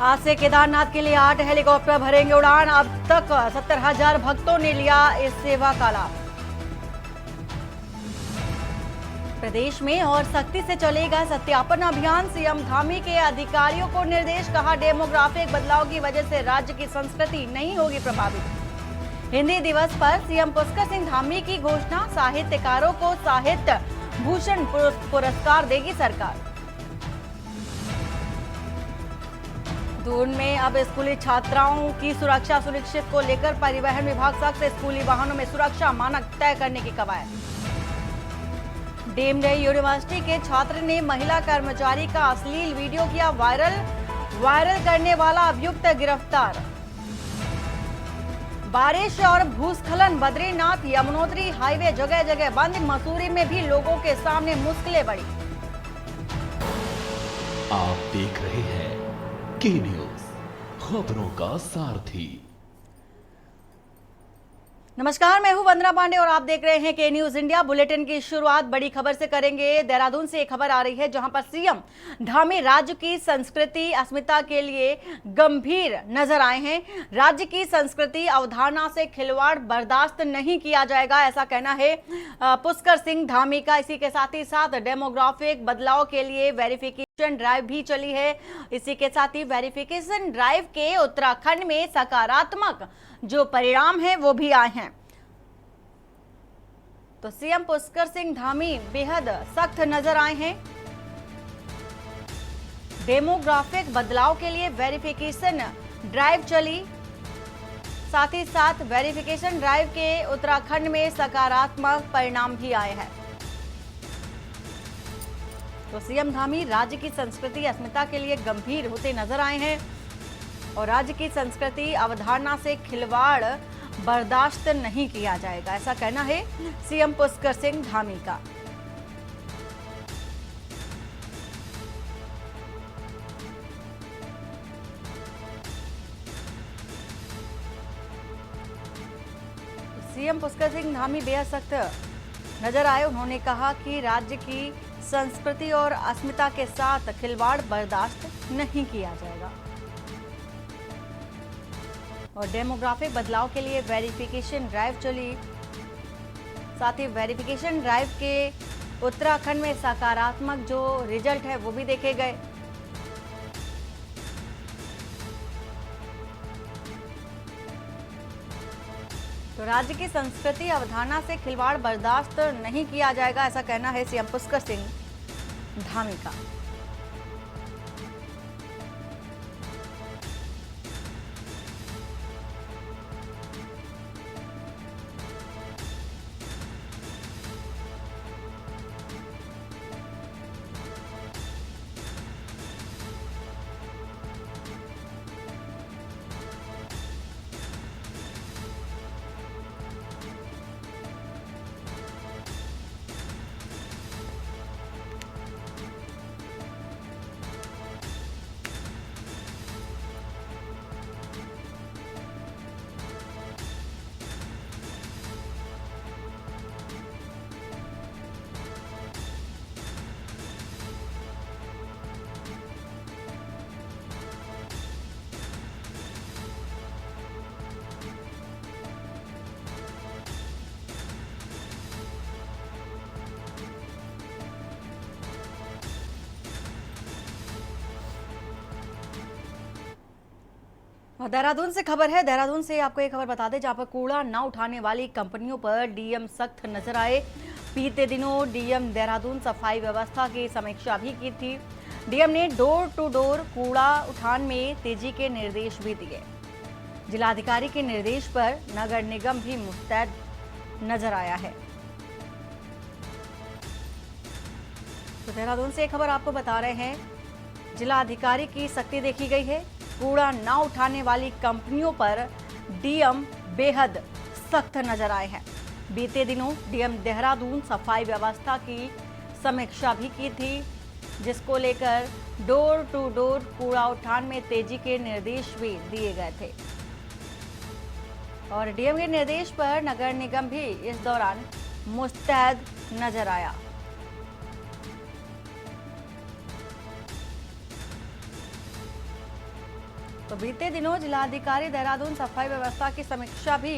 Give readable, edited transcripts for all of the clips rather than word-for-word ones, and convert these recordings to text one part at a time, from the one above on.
आज से केदारनाथ के लिए 8 हेलीकॉप्टर भरेंगे उड़ान। अब तक 70,000 भक्तों ने लिया इस सेवा का लाभ। प्रदेश में और सख्ती से चलेगा सत्यापन अभियान। सीएम धामी के अधिकारियों को निर्देश, कहा डेमोग्राफिक बदलाव की वजह से राज्य की संस्कृति नहीं होगी प्रभावित। हिंदी दिवस पर सीएम पुष्कर सिंह धामी की घोषणा, साहित्यकारों को साहित्य भूषण पुरस्कार देगी सरकार। दून में अब स्कूली छात्राओं की सुरक्षा सुनिश्चित को लेकर परिवहन विभाग सख्त, स्कूली वाहनों में सुरक्षा मानक तय करने की कवायद। डीम्ड यूनिवर्सिटी के छात्र ने महिला कर्मचारी का अश्लील वीडियो किया वायरल करने वाला अभियुक्त गिरफ्तार। बारिश और भूस्खलन, बद्रीनाथ यमुनोत्री हाईवे जगह जगह बंद। मसूरी में भी लोगों के सामने मुश्किलें बढ़ी। आप देख रहे हैं के न्यूज, खबरों का सारथी। नमस्कार, मैं हूं वंदना पांडे और आप देख रहे हैं के न्यूज इंडिया। बुलेटिन की शुरुआत बड़ी खबर से करेंगे। देहरादून से एक खबर आ रही है जहां पर सीएम धामी राज्य की संस्कृति अस्मिता के लिए गंभीर नजर आए हैं। राज्य की संस्कृति अवधारणा से खिलवाड़ बर्दाश्त नहीं किया जाएगा, ऐसा कहना है पुष्कर सिंह धामी का। इसी के साथ ही साथ डेमोग्राफिक बदलाव के लिए वेरिफिकेशन ड्राइव भी चली है। इसी के साथ ही वेरिफिकेशन ड्राइव के उत्तराखंड में सकारात्मक जो परिणाम है वो भी आए हैं। तो सीएम पुष्कर सिंह धामी बेहद सख्त नजर आए हैं। डेमोग्राफिक बदलाव के लिए वेरिफिकेशन ड्राइव चली, साथ ही साथ वेरिफिकेशन ड्राइव के उत्तराखंड में सकारात्मक परिणाम भी आए हैं। तो सीएम धामी राज्य की संस्कृति अस्मिता के लिए गंभीर होते नजर आए हैं और राज्य की संस्कृति अवधारणा से खिलवाड़ बर्दाश्त नहीं किया जाएगा, ऐसा कहना है सीएम पुष्कर सिंह धामी का। सीएम पुष्कर सिंह धामी बेहद सख्त नजर आए। उन्होंने कहा कि राज्य की संस्कृति और अस्मिता के साथ खिलवाड़ बर्दाश्त नहीं किया जाएगा और डेमोग्राफिक बदलाव के लिए वेरिफिकेशन ड्राइव चली, साथ ही वेरिफिकेशन ड्राइव के उत्तराखंड में सकारात्मक जो रिजल्ट है वो भी देखे गए। तो राज्य की संस्कृति अवधारणा से खिलवाड़ बर्दाश्त नहीं किया जाएगा, ऐसा कहना है सीएम पुष्कर सिंह धामी का। देहरादून से खबर है। देहरादून से आपको एक खबर बता दें जहां पर कूड़ा न उठाने वाली कंपनियों पर डीएम सख्त नजर आए। बीते दिनों डीएम देहरादून सफाई व्यवस्था की समीक्षा भी की थी। डीएम ने डोर टू डोर कूड़ा उठान में तेजी के निर्देश भी दिए। जिलाधिकारी के निर्देश पर नगर निगम भी मुस्तैद नजर आया है। तो देहरादून से एक खबर आपको बता रहे हैं, जिलाधिकारी की सख्ती देखी गई है। कूड़ा न उठाने वाली कंपनियों पर डीएम बेहद सख्त नजर आए हैं। बीते दिनों डीएम देहरादून सफाई व्यवस्था की समीक्षा भी की थी, जिसको लेकर डोर टू डोर कूड़ा उठान में तेजी के निर्देश भी दिए गए थे और डीएम के निर्देश पर नगर निगम भी इस दौरान मुस्तैद नजर आया। तो बीते दिनों जिलाधिकारी देहरादून सफाई व्यवस्था की समीक्षा भी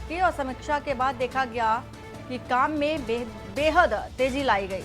की और समीक्षा के बाद देखा गया कि काम में बेहद तेजी लाई गई।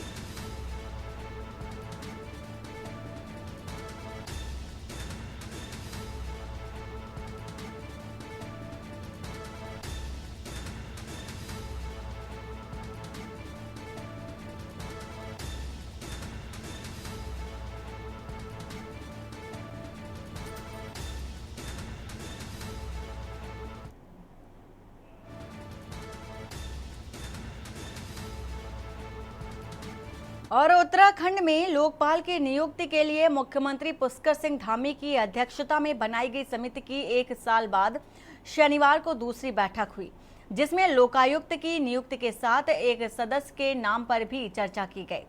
और उत्तराखंड में लोकपाल की नियुक्ति के लिए मुख्यमंत्री पुष्कर सिंह धामी की अध्यक्षता में बनाई गई समिति की 1 साल बाद शनिवार को दूसरी बैठक हुई, जिसमें लोकायुक्त की नियुक्ति के साथ एक सदस्य के नाम पर भी चर्चा की गई।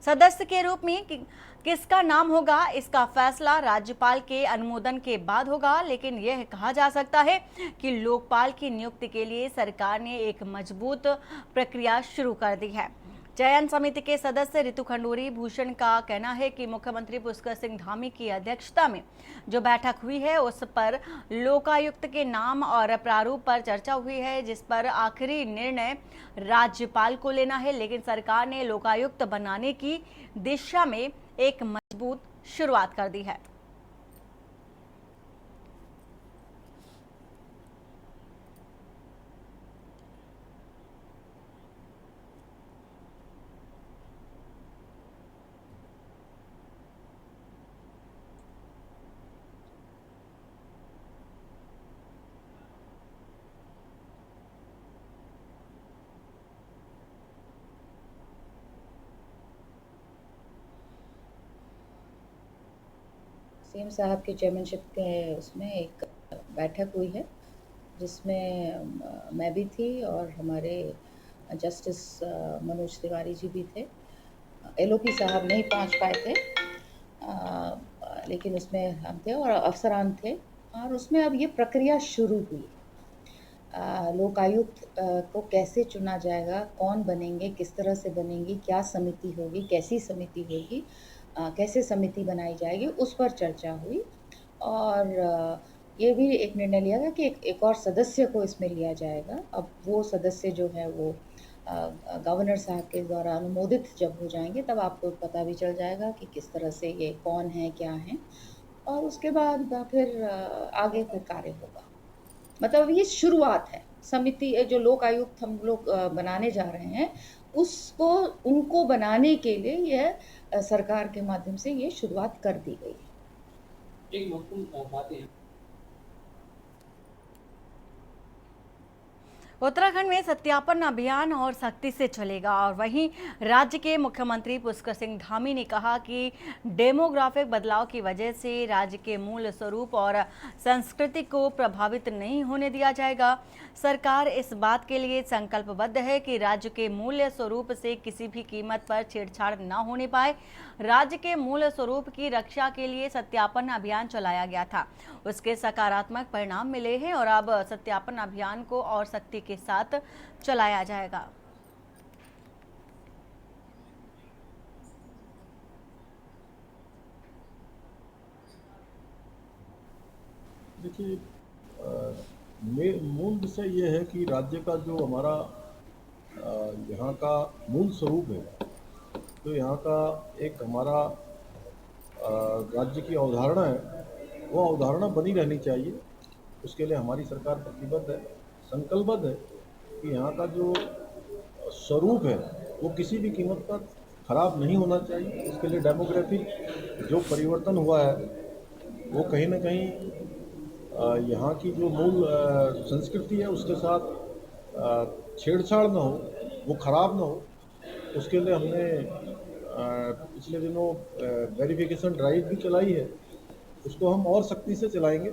सदस्य के रूप में किसका नाम होगा, इसका फैसला राज्यपाल के अनुमोदन के बाद होगा, लेकिन यह कहा जा सकता है कि लोकपाल की नियुक्ति के लिए सरकार ने एक मजबूत प्रक्रिया शुरू कर दी है। चयन समिति के सदस्य ऋतु खंडूरी भूषण का कहना है कि मुख्यमंत्री पुष्कर सिंह धामी की अध्यक्षता में जो बैठक हुई है उस पर लोकायुक्त के नाम और प्रारूप पर चर्चा हुई है, जिस पर आखिरी निर्णय राज्यपाल को लेना है, लेकिन सरकार ने लोकायुक्त बनाने की दिशा में एक मजबूत शुरुआत कर दी है। सीएम साहब के चेयरमैनशिप के उसमें एक बैठक हुई है, जिसमें मैं भी थी और हमारे जस्टिस मनोज तिवारी जी भी थे। एलओपी साहब नहीं पहुंच पाए थे, लेकिन उसमें हम थे और अफसरान थे, और उसमें अब ये प्रक्रिया शुरू हुई। लोकायुक्त को कैसे चुना जाएगा, कौन बनेंगे, किस तरह से बनेंगी, क्या समिति होगी, कैसी समिति होगी, कैसे समिति बनाई जाएगी, उस पर चर्चा हुई। और ये भी एक निर्णय लिया गया कि एक और सदस्य को इसमें लिया जाएगा। अब वो सदस्य जो है वो गवर्नर साहब के द्वारा अनुमोदित जब हो जाएंगे तब आपको पता भी चल जाएगा कि किस तरह से ये कौन है, क्या है, और उसके बाद फिर आगे फिर कार्य होगा। मतलब ये शुरुआत है। समिति जो लोक आयुक्त हम लोग बनाने जा रहे हैं, उसको उनको बनाने के लिए यह सरकार के माध्यम से ये शुरुआत कर दी गई है। एक महत्वपूर्ण बात है, उत्तराखंड में सत्यापन अभियान और सख्ती से चलेगा। और वहीं राज्य के मुख्यमंत्री पुष्कर सिंह धामी ने कहा कि डेमोग्राफिक बदलाव की वजह से राज्य के मूल स्वरूप और संस्कृति को प्रभावित नहीं होने दिया जाएगा। सरकार इस बात के लिए संकल्पबद्ध है कि राज्य के मूल स्वरूप से किसी भी कीमत पर छेड़छाड़ न होने पाए। राज्य के मूल स्वरूप की रक्षा के लिए सत्यापन अभियान चलाया गया था, उसके सकारात्मक परिणाम मिले हैं और अब सत्यापन अभियान को और सख्ती के साथ चलाया जाएगा। देखिए, मूल विषय ये है कि राज्य का जो हमारा यहाँ का मूल स्वरूप है, तो यहाँ का एक हमारा राज्य की अवधारणा है, वो अवधारणा बनी रहनी चाहिए। उसके लिए हमारी सरकार प्रतिबद्ध है, संकल्पबद्ध है कि यहाँ का जो स्वरूप है वो किसी भी कीमत पर खराब नहीं होना चाहिए। उसके लिए डेमोग्राफिक जो परिवर्तन हुआ है वो कहीं ना कहीं यहाँ की जो मूल संस्कृति है उसके साथ छेड़छाड़ ना हो, वो खराब ना हो। उसके लिए हमने पिछले दिनों वेरिफिकेशन ड्राइव भी चलाई है, उसको हम और सख्ती से चलाएंगे।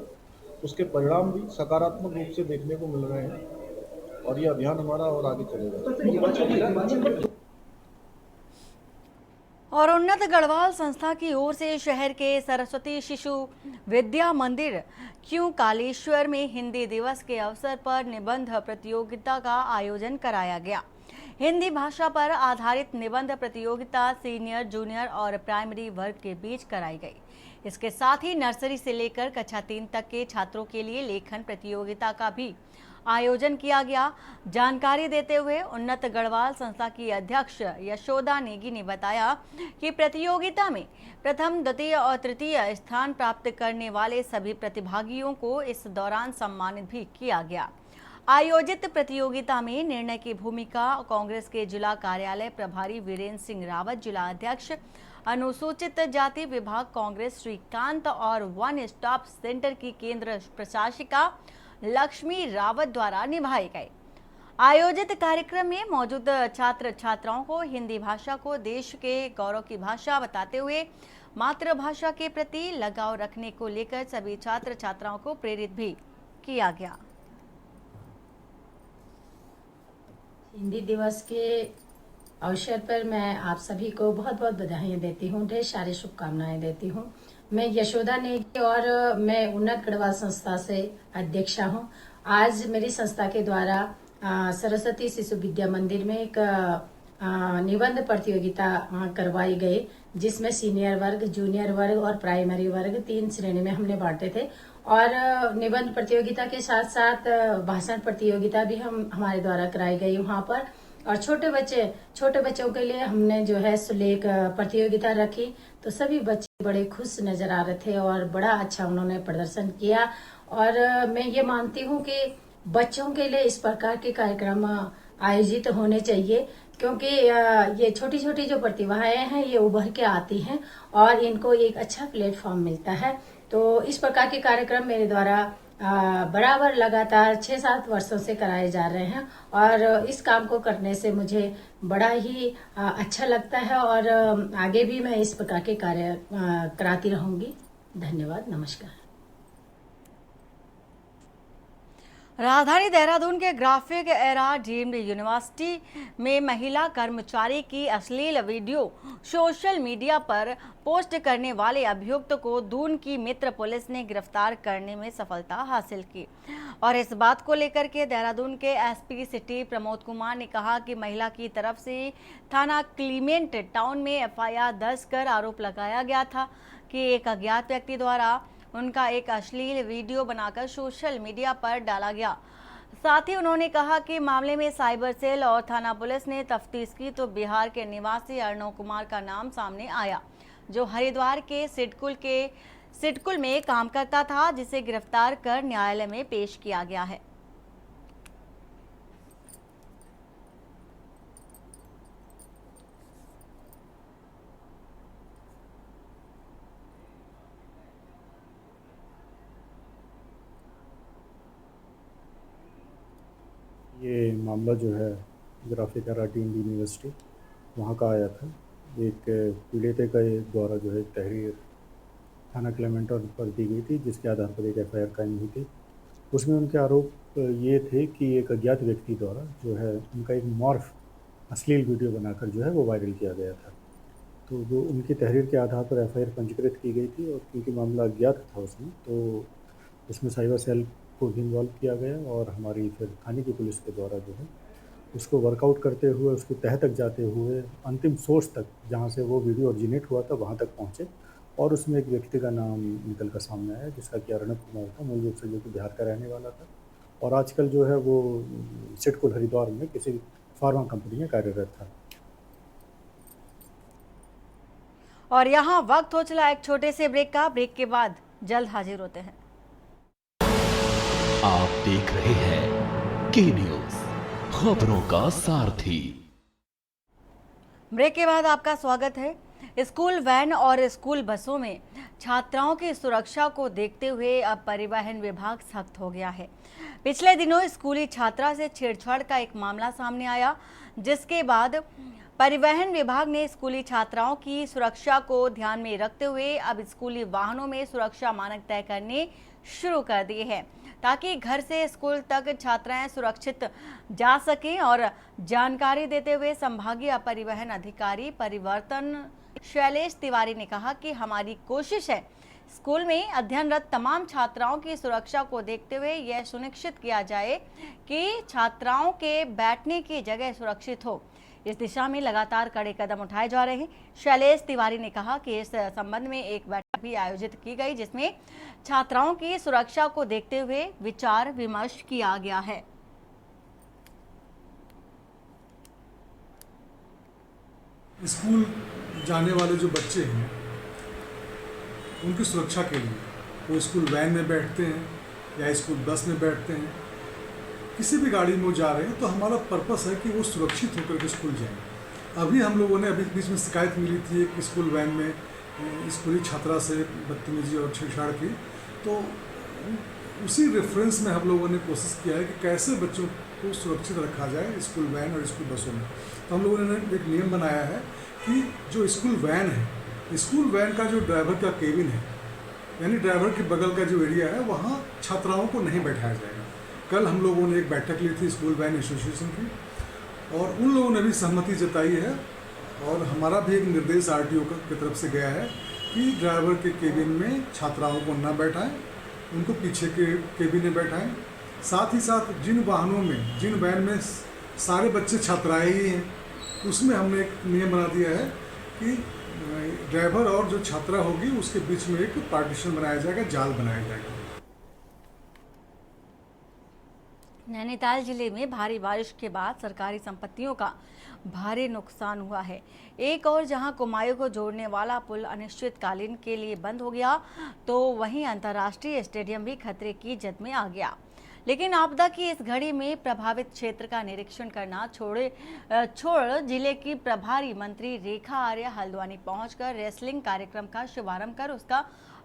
उसके परिणाम भी सकारात्मक रूप से देखने को मिल रहे हैं और ये अभियान हमारा और आगे चलेगा। और उन्नत गढ़वाल संस्था की ओर से शहर के सरस्वती शिशु विद्या मंदिर क्यों कालेश्वर में हिंदी दिवस के अवसर पर निबंध प्रतियोगिता का आयोजन कराया गया। हिंदी भाषा पर आधारित निबंध प्रतियोगिता सीनियर, जूनियर और प्राइमरी वर्ग के बीच कराई गई। इसके साथ ही नर्सरी से लेकर कक्षा 3 तक के छात्रों के लिए लेखन प्रतियोगिता का भी आयोजन किया गया। जानकारी देते हुए उन्नत गढ़वाल संस्था की अध्यक्ष यशोदा नेगी ने बताया कि प्रतियोगिता में प्रथम, द्वितीय और तृतीय स्थान प्राप्त करने वाले सभी प्रतिभागियों को इस दौरान सम्मानित भी किया गया। आयोजित प्रतियोगिता में निर्णय की भूमिका कांग्रेस के जिला कार्यालय प्रभारी वीरेंद्र सिंह रावत, जिला अध्यक्ष अनुसूचित जाति विभाग कांग्रेस श्रीकांत और वन स्टॉप सेंटर की केंद्र प्रशासिका लक्ष्मी रावत द्वारा निभाए गए। आयोजित कार्यक्रम में मौजूद छात्र छात्राओं को हिंदी भाषा को देश के गौरव की भाषा बताते हुए मातृभाषा के प्रति लगाव रखने को लेकर सभी छात्र छात्राओं को प्रेरित भी किया गया। हिंदी दिवस के अवसर पर मैं आप सभी को बहुत बहुत बधाइयाँ देती हूँ, ढेर सारी शुभकामनाएं देती हूँ। मैं यशोदा नेगी और मैं उन्नत गढ़वाल संस्था से अध्यक्षा हूँ। आज मेरी संस्था के द्वारा सरस्वती शिशु विद्या मंदिर में एक निबंध प्रतियोगिता करवाई गई, जिसमें सीनियर वर्ग, जूनियर वर्ग और प्राइमरी वर्ग 3 श्रेणी में हमने बांटे थे। और निबंध प्रतियोगिता के साथ साथ भाषण प्रतियोगिता भी हमारे द्वारा कराई गई वहाँ पर। और छोटे बच्चों के लिए हमने जो है सुलेख प्रतियोगिता रखी, तो सभी बच्चे बड़े खुश नजर आ रहे थे और बड़ा अच्छा उन्होंने प्रदर्शन किया। और मैं ये मानती हूँ कि बच्चों के लिए इस प्रकार के कार्यक्रम आयोजित होने चाहिए, क्योंकि ये छोटी छोटी जो प्रतिभाएं हैं ये उभर के आती हैं और इनको एक अच्छा प्लेटफॉर्म मिलता है। तो इस प्रकार के कार्यक्रम मेरे द्वारा बराबर लगातार 6-7 वर्षों से कराए जा रहे हैं और इस काम को करने से मुझे बड़ा ही अच्छा लगता है और आगे भी मैं इस प्रकार के कार्य कराती रहूंगी। धन्यवाद, नमस्कार। राजधानी देहरादून के ग्राफिक एरा डीम्ड यूनिवर्सिटी में महिला कर्मचारी की अश्लील वीडियो सोशल मीडिया पर पोस्ट करने वाले अभियुक्त को दून की मित्र पुलिस ने गिरफ्तार करने में सफलता हासिल की। और इस बात को लेकर के देहरादून के एसपी सिटी प्रमोद कुमार ने कहा कि महिला की तरफ से थाना क्लीमेंट टाउन में एफआईआर दर्ज कर आरोप लगाया गया था कि एक अज्ञात व्यक्ति द्वारा उनका एक अश्लील वीडियो बनाकर सोशल मीडिया पर डाला गया। साथ ही उन्होंने कहा कि मामले में साइबर सेल और थाना पुलिस ने तफ्तीश की तो बिहार के निवासी अर्णव कुमार का नाम सामने आया, जो हरिद्वार के सिडकुल में काम करता था, जिसे गिरफ्तार कर न्यायालय में पेश किया गया है। ये मामला जो है ग्राफिक एरा डीम्ड यूनिवर्सिटी वहाँ का आया था। एक पीड़ित के द्वारा जो है तहरीर थाना क्लेमेंट पर दी गई थी, जिसके आधार पर एक एफआईआर कायम हुई थी। उसमें उनके आरोप ये थे कि एक अज्ञात व्यक्ति द्वारा जो है उनका एक मॉर्फ अश्लील वीडियो बनाकर जो है वो वायरल किया गया था। तो जो उनकी तहरीर के आधार पर एफआईआर पंजीकृत की गई थी और क्योंकि मामला अज्ञात था उसमें, तो उसमें साइबर सेल को भी इन्वॉल्व किया गया और हमारी फिर थाने की पुलिस के द्वारा जो है उसको वर्कआउट करते हुए उसकी तह तक जाते हुए अंतिम सोर्स तक, जहाँ से वो वीडियो ओरिजिनेट हुआ था, वहाँ तक पहुँचे और उसमें एक व्यक्ति का नाम निकल कर सामने आया, जिसका कि अर्णव कुमार था, मूल रूप से जो कि बिहार का रहने वाला था और आजकल जो है वो सिडकुल हरिद्वार में किसी फार्मा कंपनी में कार्यरत था। और यहाँ वक्त हो चला एक छोटे से ब्रेक का। ब्रेक के बाद जल्द हाजिर होते हैं। आप देख रहे हैं के न्यूज, खबरों का सारथी। ब्रेक के बाद आपका स्वागत है। स्कूल वैन और स्कूल बसों में छात्राओं की सुरक्षा को देखते हुए अब परिवहन विभाग सख्त हो गया है। पिछले दिनों स्कूली छात्रा से छेड़छाड़ का एक मामला सामने आया, जिसके बाद परिवहन विभाग ने स्कूली छात्राओं की सुरक्षा को ध्यान में रखते हुए अब स्कूली वाहनों में सुरक्षा मानक तय करने शुरू कर दिए हैं, ताकि घर से स्कूल तक छात्राएं सुरक्षित जा सकें। और जानकारी देते हुए संभागीय परिवहन अधिकारी परिवर्तन शैलेश तिवारी ने कहा कि हमारी कोशिश है स्कूल में अध्ययनरत तमाम छात्राओं की सुरक्षा को देखते हुए यह सुनिश्चित किया जाए कि छात्राओं के बैठने की जगह सुरक्षित हो। इस दिशा में लगातार कड़े कदम उठाए जा रहे हैं। शैलेश तिवारी ने कहा कि इस संबंध में एक बैठक भी आयोजित की गई, जिसमें छात्राओं की सुरक्षा को देखते हुए विचार विमर्श किया गया है। स्कूल जाने वाले जो बच्चे हैं उनकी सुरक्षा के लिए वो स्कूल वैन में बैठते हैं या स्कूल बस में बैठते हैं, किसी भी गाड़ी में वो जा रहे हैं, तो हमारा पर्पस है कि वो सुरक्षित होकर के स्कूल जाएं। अभी हम लोगों ने अभी बीच में शिकायत मिली थी कि स्कूल वैन में स्कूली छात्रा से बदतमीजी और छेड़छाड़ की, तो उसी रेफरेंस में हम लोगों ने कोशिश किया है कि कैसे बच्चों को सुरक्षित रखा जाए स्कूल वैन और स्कूल बसों में। तो हम लोगों ने एक नियम बनाया है कि जो स्कूल वैन है, स्कूल वैन का जो ड्राइवर का केबिन है, यानी ड्राइवर के बगल का जो एरिया है, वहाँ छात्राओं को नहीं बैठाया जाएगा। कल हम लोगों ने एक बैठक ली थी स्कूल वैन एसोसिएशन की, और उन लोगों ने भी सहमति जताई है, और हमारा भी एक निर्देश आरटीओ की तरफ से गया है कि ड्राइवर के केबिन में छात्राओं को न बैठाएं, उनको पीछे के केबिन में बैठाएं। साथ ही साथ जिन वाहनों में, जिन वैन में सारे बच्चे छात्राएं ही हैं, उसमें हमने एक नियम बना दिया है कि ड्राइवर और जो छात्रा होगी उसके बीच में एक पार्टीशन बनाया जाएगा, जाल बनाया जाएगा। नैनीताल जिले में भारी बारिश के बाद सरकारी संपत्तियों का भारी नुकसान हुआ है। एक और जहां कुमायूं को जोड़ने वाला पुल अनिश्चितकालीन के लिए बंद हो गया, तो वहीं अंतर्राष्ट्रीय स्टेडियम भी खतरे की जद में आ गया। लेकिन आपदा की इस घड़ी में प्रभावित क्षेत्र का निरीक्षण करना छोड़ जिले की प्रभारी मंत्री रेखा आर्य हल्द्वानी पहुंचकर रेसलिंग कार्यक्रम का शुभारंभ कर उसका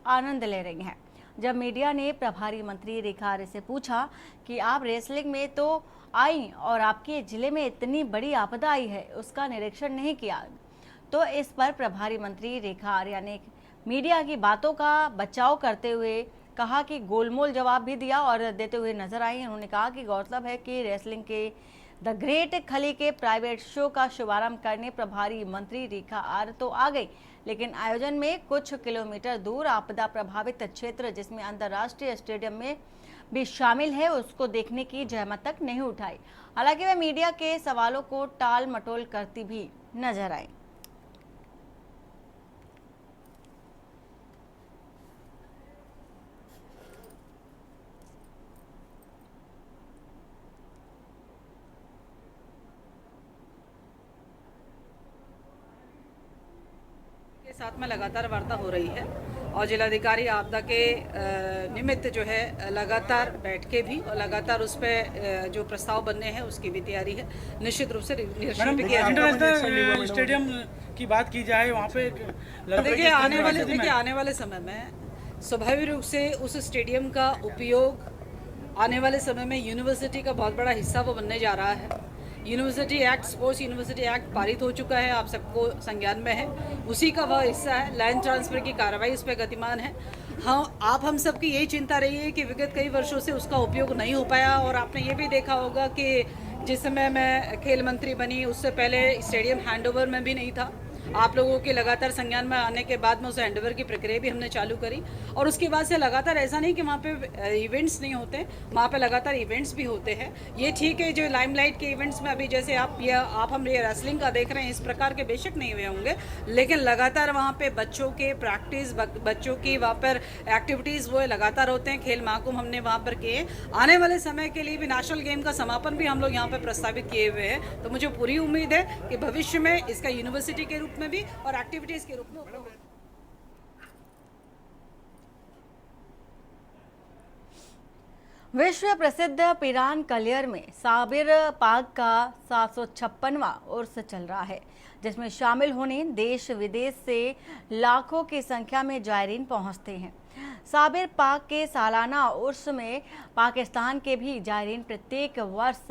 आनंद ले रही हैं। जब मीडिया ने प्रभारी मंत्री रेखा आर्य से पूछा कि आप रेसलिंग में तो आई और आपके जिले में इतनी बड़ी आपदा आई है, उसका निरीक्षण नहीं किया, तो इस पर प्रभारी मंत्री रेखा आर्य ने मीडिया की बातों का बचाव करते हुए कहा कि गोलमोल जवाब भी दिया और देते हुए नजर आई। उन्होंने कहा कि गौरतलब है कि रेसलिंग के द ग्रेट खली के प्राइवेट शो का शुभारंभ करने प्रभारी मंत्री रेखा आर्य तो आ गई, लेकिन आयोजन में कुछ किलोमीटर दूर आपदा प्रभावित क्षेत्र, जिसमें अंतर्राष्ट्रीय स्टेडियम में भी शामिल है, उसको देखने की जहमत तक नहीं उठाई। हालांकि वह मीडिया के सवालों को टाल मटोल करती भी नजर आई। साथ में लगातार वार्ता हो रही है और जिलाधिकारी आपदा के निमित्त जो है लगातार बैठ के भी और लगातार उस पर जो प्रस्ताव बनने हैं उसकी भी तैयारी है। निश्चित रूप से निरीक्षण भी किया इंटरनेशनल स्टेडियम की बात की जाए, वहाँ पे देखिए आने वाले समय में स्वाभाविक रूप से उस स्टेडियम का उपयोग आने वाले समय में यूनिवर्सिटी का बहुत बड़ा हिस्सा वो बनने जा रहा है। University act, sports university act पारित हो चुका है, आप सबको संज्ञान में है, उसी का वह हिस्सा है। लैंड ट्रांसफर की कार्रवाई उस पर गतिमान है। हाँ, आप हम सबकी यही चिंता रही है कि विगत कई वर्षों से उसका उपयोग नहीं हो पाया, और आपने ये भी देखा होगा कि जिस समय मैं खेल मंत्री बनी उससे पहले स्टेडियम हैंडओवर में भी नहीं था। आप लोगों के लगातार संज्ञान में आने के बाद में उस हैंडओवर की प्रक्रिया भी हमने चालू करी, और उसके बाद से लगातार ऐसा नहीं कि वहाँ पे इवेंट्स नहीं होते, वहाँ पे लगातार इवेंट्स भी होते हैं। ये ठीक है, जो लाइमलाइट के इवेंट्स में अभी जैसे आप हम ये रेसलिंग का देख रहे हैं, इस प्रकार के बेशक नहीं हुए होंगे, लेकिन लगातार वहाँ पे बच्चों के प्रैक्टिस, बच्चों की वहाँ पर एक्टिविटीज़ वो लगातार होते हैं। खेल महाकुंभ हमने वहाँ पर किए। आने वाले समय के लिए भी नेशनल गेम का समापन भी हम लोग यहाँ पर प्रस्तावित किए हुए हैं। तो मुझे पूरी उम्मीद है कि भविष्य में इसका यूनिवर्सिटी के रूप में भी और एक्टिविटीज के रूप में विश्व प्रसिद्ध पिरान कलियर में साबिर पाक का 756वां उर्स चल रहा है, जिसमें शामिल होने देश विदेश से लाखों की संख्या में जायरीन पहुंचते हैं। साबिर पाक के सालाना उर्स में पाकिस्तान के भी जायरीन प्रत्येक वर्ष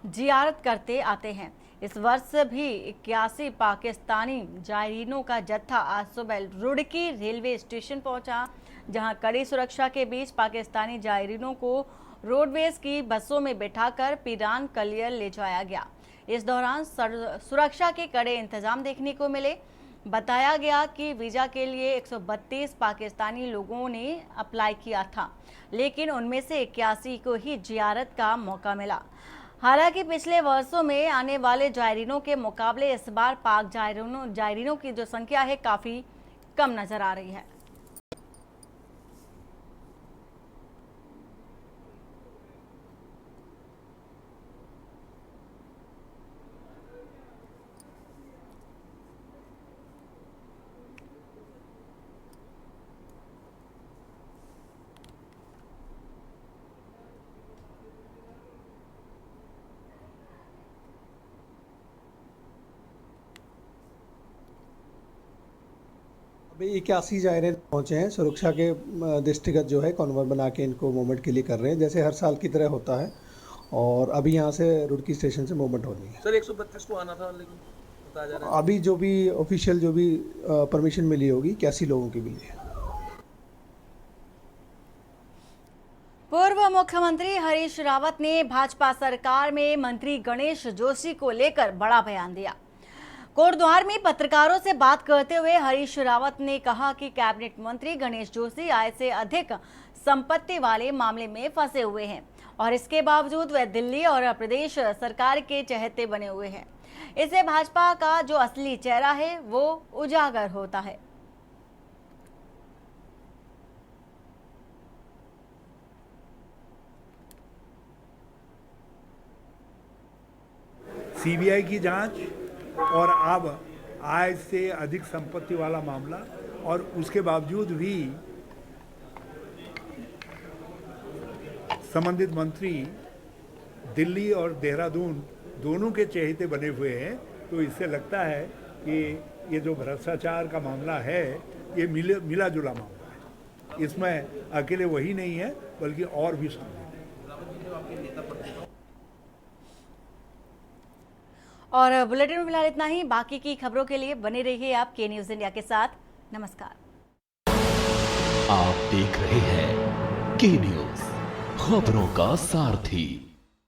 जियारत करते आते हैं। इस वर्ष भी 81 पाकिस्तानी जायरीनों का जत्था आज सुबह रुड़की रेलवे स्टेशन पहुंचा, जहां कड़ी सुरक्षा के बीच पाकिस्तानी जायरीनों को रोडवेज की बसों में बिठाकर पिरान कलियर ले जाया गया। इस दौरान सुरक्षा के कड़े इंतजाम देखने को मिले। बताया गया कि वीज़ा के लिए 132 पाकिस्तानी लोगों ने अप्लाई किया था, लेकिन उनमें से 81 को ही जियारत का मौका मिला। हालांकि पिछले वर्षों में आने वाले जायरीनों के मुकाबले इस बार पाक जायरीनों की जो संख्या है काफी कम नजर आ रही है। अभी 81 जायरे पहुंचे हैं। सुरक्षा के दृष्टिगत जो है कॉन्वॉय बना के इनको मूवमेंट के लिए कर रहे हैं, जैसे हर साल की तरह होता है। और अभी यहाँ से रुड़की स्टेशन से मूवमेंट होनी है। सर 132 को आना था, लेकिन बताया जा रहा है अभी जो भी ऑफिशियल जो भी परमिशन मिली होगी 81 लोगों की मिली है। पूर्व मुख्यमंत्री हरीश रावत ने भाजपा सरकार में मंत्री गणेश जोशी को लेकर बड़ा बयान दिया। कोटद्वार में पत्रकारों से बात करते हुए हरीश रावत ने कहा कि कैबिनेट मंत्री गणेश जोशी आय से अधिक संपत्ति वाले मामले में फंसे हुए हैं और इसके बावजूद वे दिल्ली और प्रदेश सरकार के चहेते बने हुए हैं। इससे भाजपा का जो असली चेहरा है वो उजागर होता है। सीबीआई की जांच और अब आय से अधिक संपत्ति वाला मामला, और उसके बावजूद भी संबंधित मंत्री दिल्ली और देहरादून दोनों के चहेते बने हुए हैं। तो इससे लगता है कि ये जो भ्रष्टाचार का मामला है ये मिला जुला मामला है। इसमें अकेले वही नहीं है बल्कि और भी शामिल है। और बुलेटिन में फिलहाल इतना ही। बाकी की खबरों के लिए बने रहिए आप के न्यूज़ इंडिया के साथ। नमस्कार। आप देख रहे हैं के न्यूज़, खबरों का सारथी।